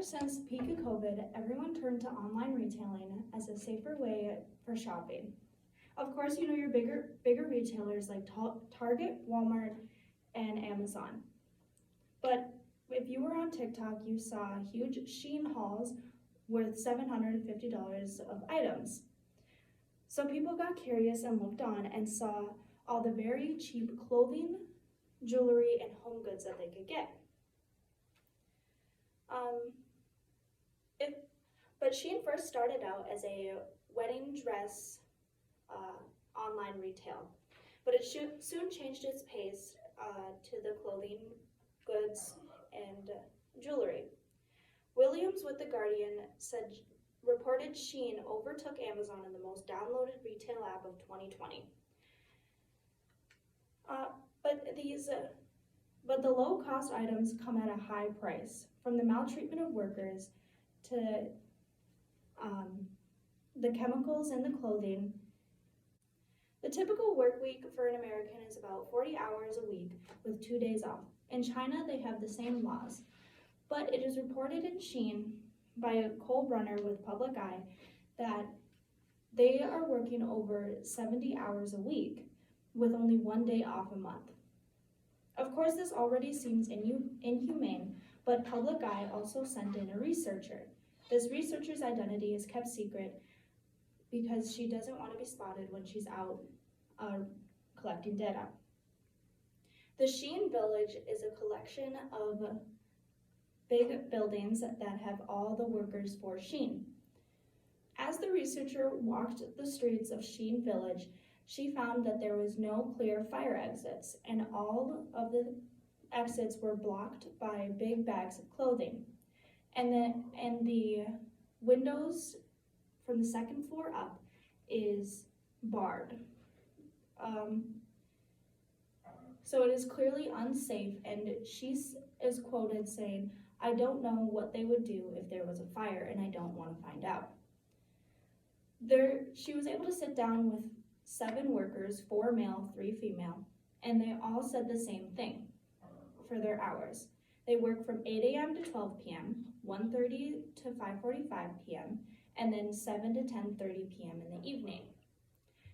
Ever since the peak of COVID, everyone turned to online retailing as a safer way for shopping. Of course, you know your bigger retailers like Target, Walmart, and Amazon. But if you were on TikTok, you saw huge Shein hauls worth $750 of items. So people got curious and looked on and saw all the very cheap clothing, jewelry, and home goods that they could get. But Shein first started out as a wedding dress online retail, but it soon changed its pace to the clothing, goods, and jewelry. Williams with The Guardian reported Shein overtook Amazon in the most downloaded retail app of 2020. But the low-cost items come at a high price, from the maltreatment of workers to the chemicals in the clothing. The typical work week for an American is about 40 hours a week with 2 days off. In China, they have the same laws, but it is reported in Shein by Cole Brunner with Public Eye that they are working over 70 hours a week with only 1 day off a month. Of course, this already seems inhumane, but Public Eye also sent in a researcher. This researcher's identity is kept secret because she doesn't want to be spotted when she's out collecting data. The Shein Village is a collection of big buildings that have all the workers for Shein. As the researcher walked the streets of Shein Village, she found that there was no clear fire exits, and all of the exits were blocked by big bags of clothing. And the windows from the second floor up is barred. So it is clearly unsafe, and she is quoted saying, "I don't know what they would do if there was a fire, and I don't want to find out." She was able to sit down with 7 workers, 4 male, 3 female, and they all said the same thing for their hours. They work from 8 a.m. to 12 p.m., 1:30 to 5:45 p.m., and then 7 to 10:30 p.m. in the evening.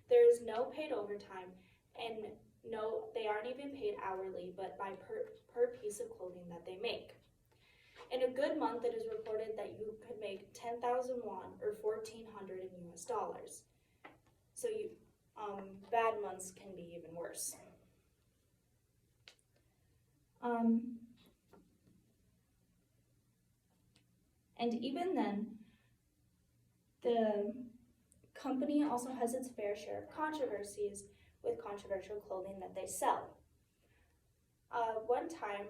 There is no paid overtime, and no, they aren't even paid hourly, but by per piece of clothing that they make. In a good month, it is reported that you could make 10,000 won or $1,400 in US dollars. So bad months can be even worse. And even then, the company also has its fair share of controversies with controversial clothing that they sell. One time,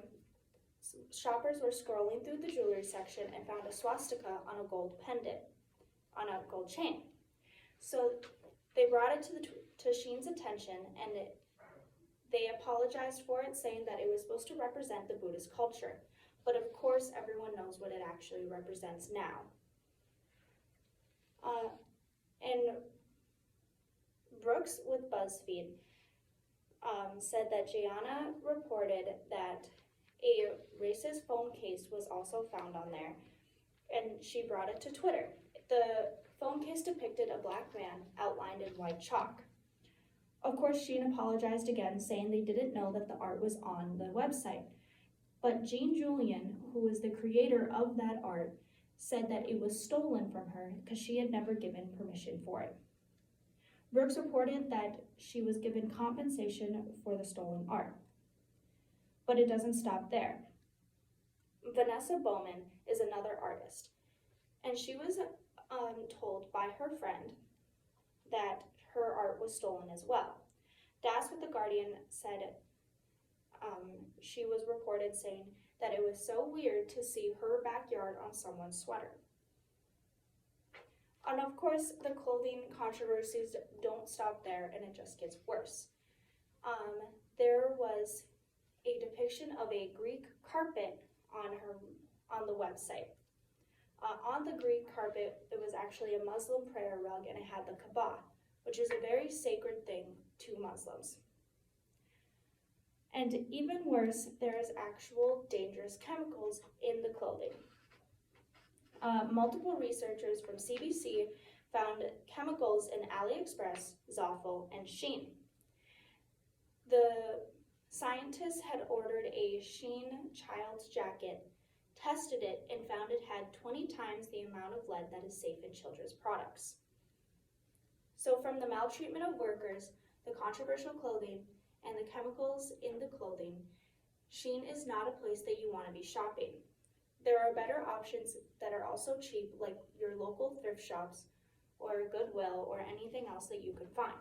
shoppers were scrolling through the jewelry section and found a swastika on a gold pendant, on a gold chain. So they brought it to Shein's attention, and they apologized for it, saying that it was supposed to represent the Buddhist culture. But of course, everyone knows what it actually represents now. And Brooks with BuzzFeed said that Gianna reported that a racist phone case was also found on there, and she brought it to Twitter. The phone case depicted a black man outlined in white chalk. Of course, Shein apologized again, saying they didn't know that the art was on the website. But Jean Julian, who was the creator of that art, said that it was stolen from her because she had never given permission for it. Brooks reported that she was given compensation for the stolen art. But it doesn't stop there. Vanessa Bowman is another artist, and she was told by her friend that her art was stolen as well. Das with The Guardian said she was reported saying that it was so weird to see her backyard on someone's sweater. And of course, the clothing controversies don't stop there, and it just gets worse. There was a depiction of a Greek carpet on the website. On the Greek carpet, it was actually a Muslim prayer rug, and it had the Kaaba, which is a very sacred thing to Muslims. And even worse, there is actual dangerous chemicals in the clothing. Multiple researchers from CBC found chemicals in AliExpress, Zaful, and Shein. The scientists had ordered a Shein child's jacket, tested it, and found it had 20 times the amount of lead that is safe in children's products. So from the maltreatment of workers, the controversial clothing, and the chemicals in the clothing, Shein is not a place that you want to be shopping. There are better options that are also cheap, like your local thrift shops or Goodwill or anything else that you can find.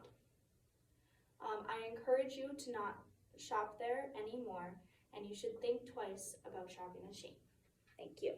I encourage you to not shop there anymore, and you should think twice about shopping at Shein. Thank you.